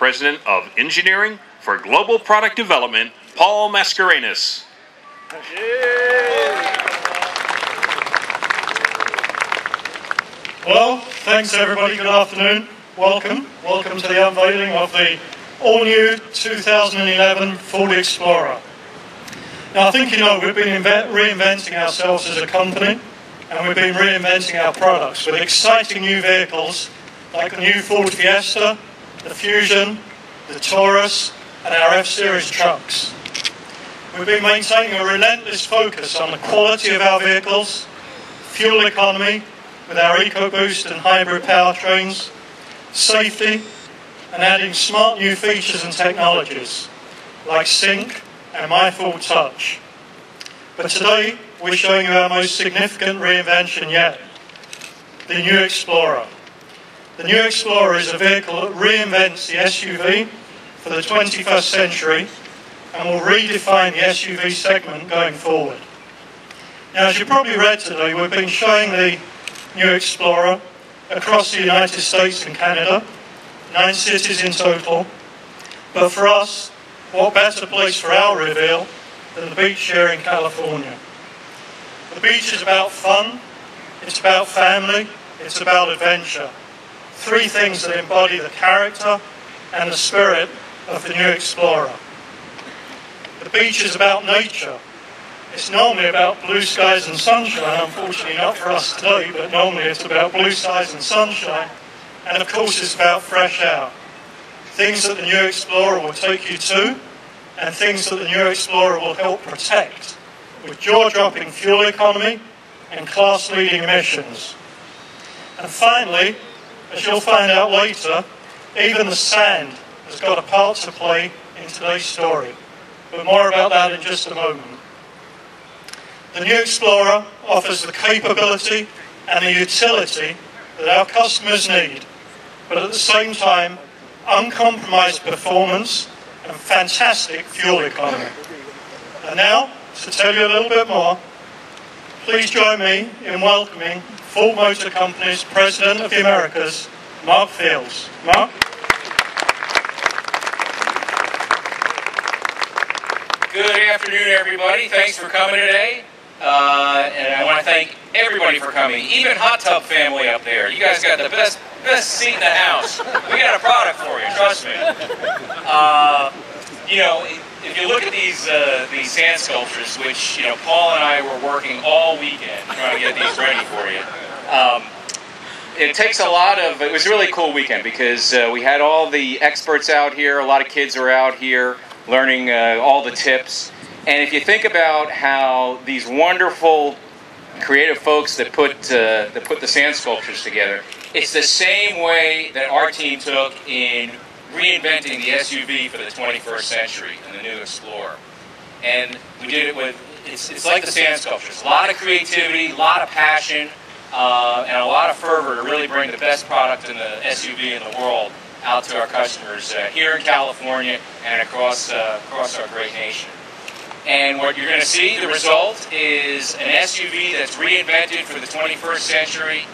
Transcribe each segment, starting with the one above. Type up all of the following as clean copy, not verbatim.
President of Engineering for Global Product Development, Paul Mascarenas. Well, thanks everybody. Good afternoon. Welcome. Welcome to the unveiling of the all-new 2011 Ford Explorer. Now, I think you know we've been reinventing ourselves as a company, and we've been reinventing our products with exciting new vehicles like the new Ford Fiesta, the Fusion, the Taurus, and our F-Series trucks. We've been maintaining a relentless focus on the quality of our vehicles, fuel economy with our EcoBoost and hybrid powertrains, safety, and adding smart new features and technologies like Sync and My Ford Touch. But today we're showing you our most significant reinvention yet, the new Explorer. The new Explorer is a vehicle that reinvents the SUV for the 21st century and will redefine the SUV segment going forward. Now, as you probably read today, we've been showing the new Explorer across the United States and Canada, 9 cities in total. But for us, what better place for our reveal than the beach here in California? The beach is about fun, it's about family, it's about adventure. 3 things that embody the character and the spirit of the new Explorer. The beach is about nature. It's normally about blue skies and sunshine, unfortunately not for us today, but normally it's about blue skies and sunshine. And of course it's about fresh air. Things that the new Explorer will take you to, and things that the new Explorer will help protect, with jaw-dropping fuel economy and class-leading emissions. And finally, as you'll find out later, even the sand has got a part to play in today's story. But more about that in just a moment. The new Explorer offers the capability and the utility that our customers need, but at the same time, uncompromised performance and fantastic fuel economy. And now, to tell you a little bit more, please join me in welcoming Ford Motor Company's President of the Americas, Mark Fields. Mark? Good afternoon, everybody. Thanks for coming today. And I want to thank everybody for coming, even Hot Tub family up there. You guys got the best seat in the house. We got a product for you, trust me. You know, if you look at these sand sculptures, which, you know, Paul and I were working all weekend trying to get these ready for you. It takes a lot of, it was a really cool weekend because we had all the experts out here, a lot of kids are out here learning all the tips. And if you think about how these wonderful creative folks that put the sand sculptures together, it's the same way that our team took in reinventing the SUV for the 21st century in the new Explorer. And we did it with, it's like the sand sculptures, a lot of creativity, a lot of passion, and a lot of fervor to really bring the best product in the SUV in the world out to our customers here in California and across our great nation. And what you're going to see, the result is an SUV that's reinvented for the 21st century,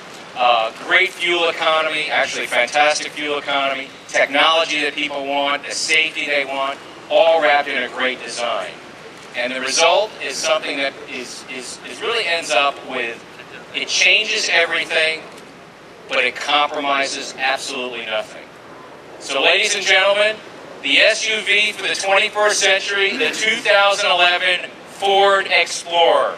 great fuel economy, actually fantastic fuel economy, technology that people want, the safety they want, all wrapped in a great design. And the result is something that is really ends up with, it changes everything, but it compromises absolutely nothing. So ladies and gentlemen, the SUV for the 21st century, the 2011 Ford Explorer.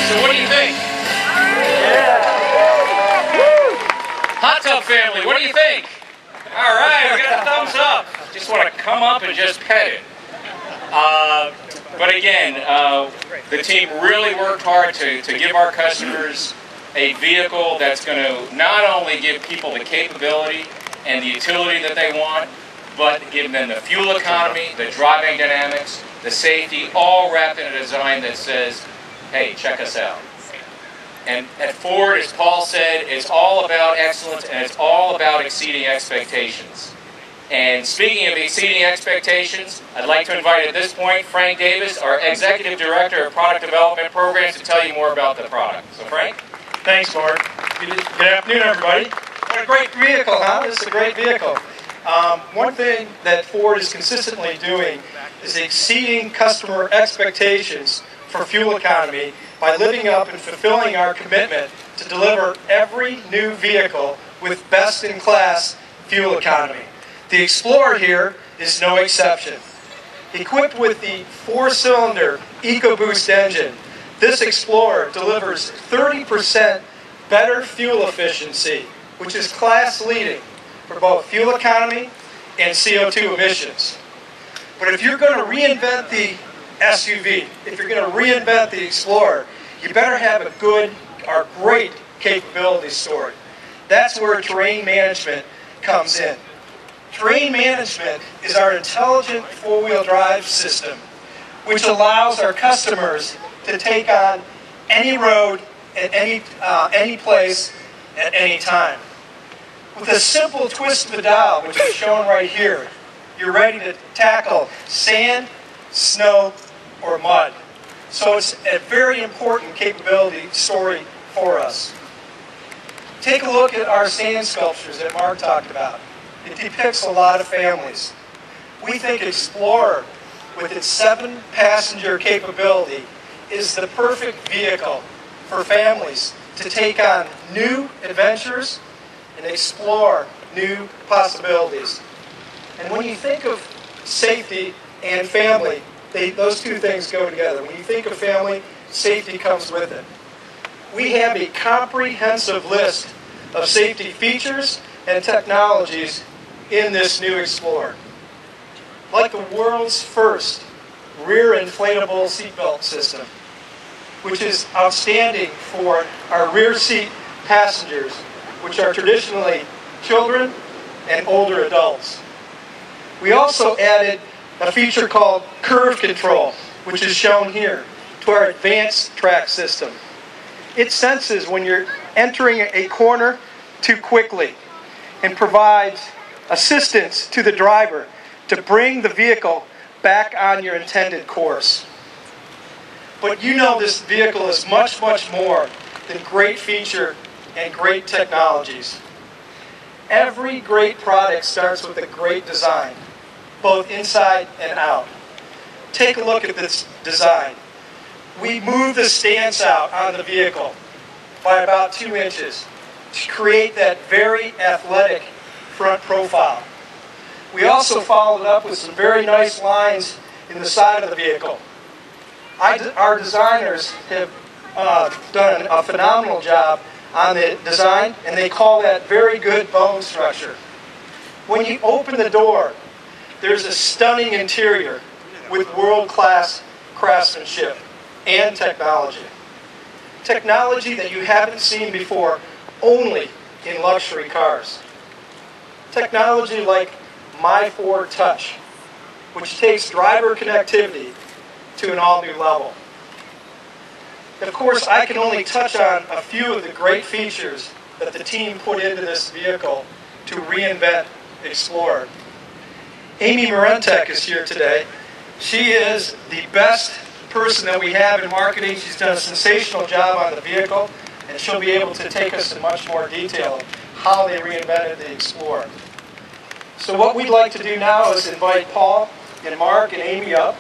So what do you think? Hot Tub family, what do you think? All right, we got a thumbs up. Just want to come up and just pet it. But again, the team really worked hard to give our customers a vehicle that's going to not only give people the capability and the utility that they want, but give them the fuel economy, the driving dynamics, the safety, all wrapped in a design that says, hey, check us out. And at Ford, as Paul said, it's all about excellence and it's all about exceeding expectations. And speaking of exceeding expectations, I'd like to invite at this point Frank Davis, our Executive Director of Product Development Programs, to tell you more about the product. So Frank? Thanks, Mark. Good afternoon, everybody. What a great vehicle, huh? This is a great vehicle. One thing that Ford is consistently doing is exceeding customer expectations for fuel economy by living up and fulfilling our commitment to deliver every new vehicle with best-in-class fuel economy. The Explorer here is no exception. Equipped with the 4-cylinder EcoBoost engine, this Explorer delivers 30% better fuel efficiency, which is class-leading for both fuel economy and CO2 emissions. But if you're going to reinvent the SUV, if you're going to reinvent the Explorer, you better have a good or great capability story. That's where terrain management comes in. Terrain management is our intelligent four-wheel drive system, which allows our customers to take on any road at any place at any time. With a simple twist of the dial, which is shown right here, you're ready to tackle sand, snow, or mud. So it's a very important capability story for us. Take a look at our sand sculptures that Mark talked about. It depicts a lot of families. We think Explorer, with its 7-passenger capability, is the perfect vehicle for families to take on new adventures and explore new possibilities. And when you think of safety and family, those two things go together. When you think of family, safety comes with it. We have a comprehensive list of safety features and technologies in this new Explorer. Like the world's first rear inflatable seatbelt system, which is outstanding for our rear seat passengers, which are traditionally children and older adults. We also added a feature called curve control, which is shown here, to our advanced track system. It senses when you're entering a corner too quickly and provides assistance to the driver to bring the vehicle back on your intended course. But you know this vehicle is much, much more than great feature and great technologies. Every great product starts with a great design, both inside and out. Take a look at this design. We move the stance out on the vehicle by about 2 inches to create that very athletic front profile. We also followed up with some very nice lines in the side of the vehicle. Our designers have done a phenomenal job on the design, and they call that very good bone structure. When you open the door, there's a stunning interior with world-class craftsmanship and technology. Technology that you haven't seen before only in luxury cars. Technology like My Ford Touch, which takes driver connectivity to an all-new level. Of course, I can only touch on a few of the great features that the team put into this vehicle to reinvent Explorer. Amy Morentek is here today. She is the best person that we have in marketing. She's done a sensational job on the vehicle, and she'll be able to take us in much more detail of how they reinvented the Explorer. So what we'd like to do now is invite Paul and Mark and Amy up,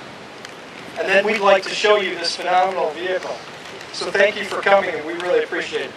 and then we'd like to show you this phenomenal vehicle. So thank you for coming, and we really appreciate it.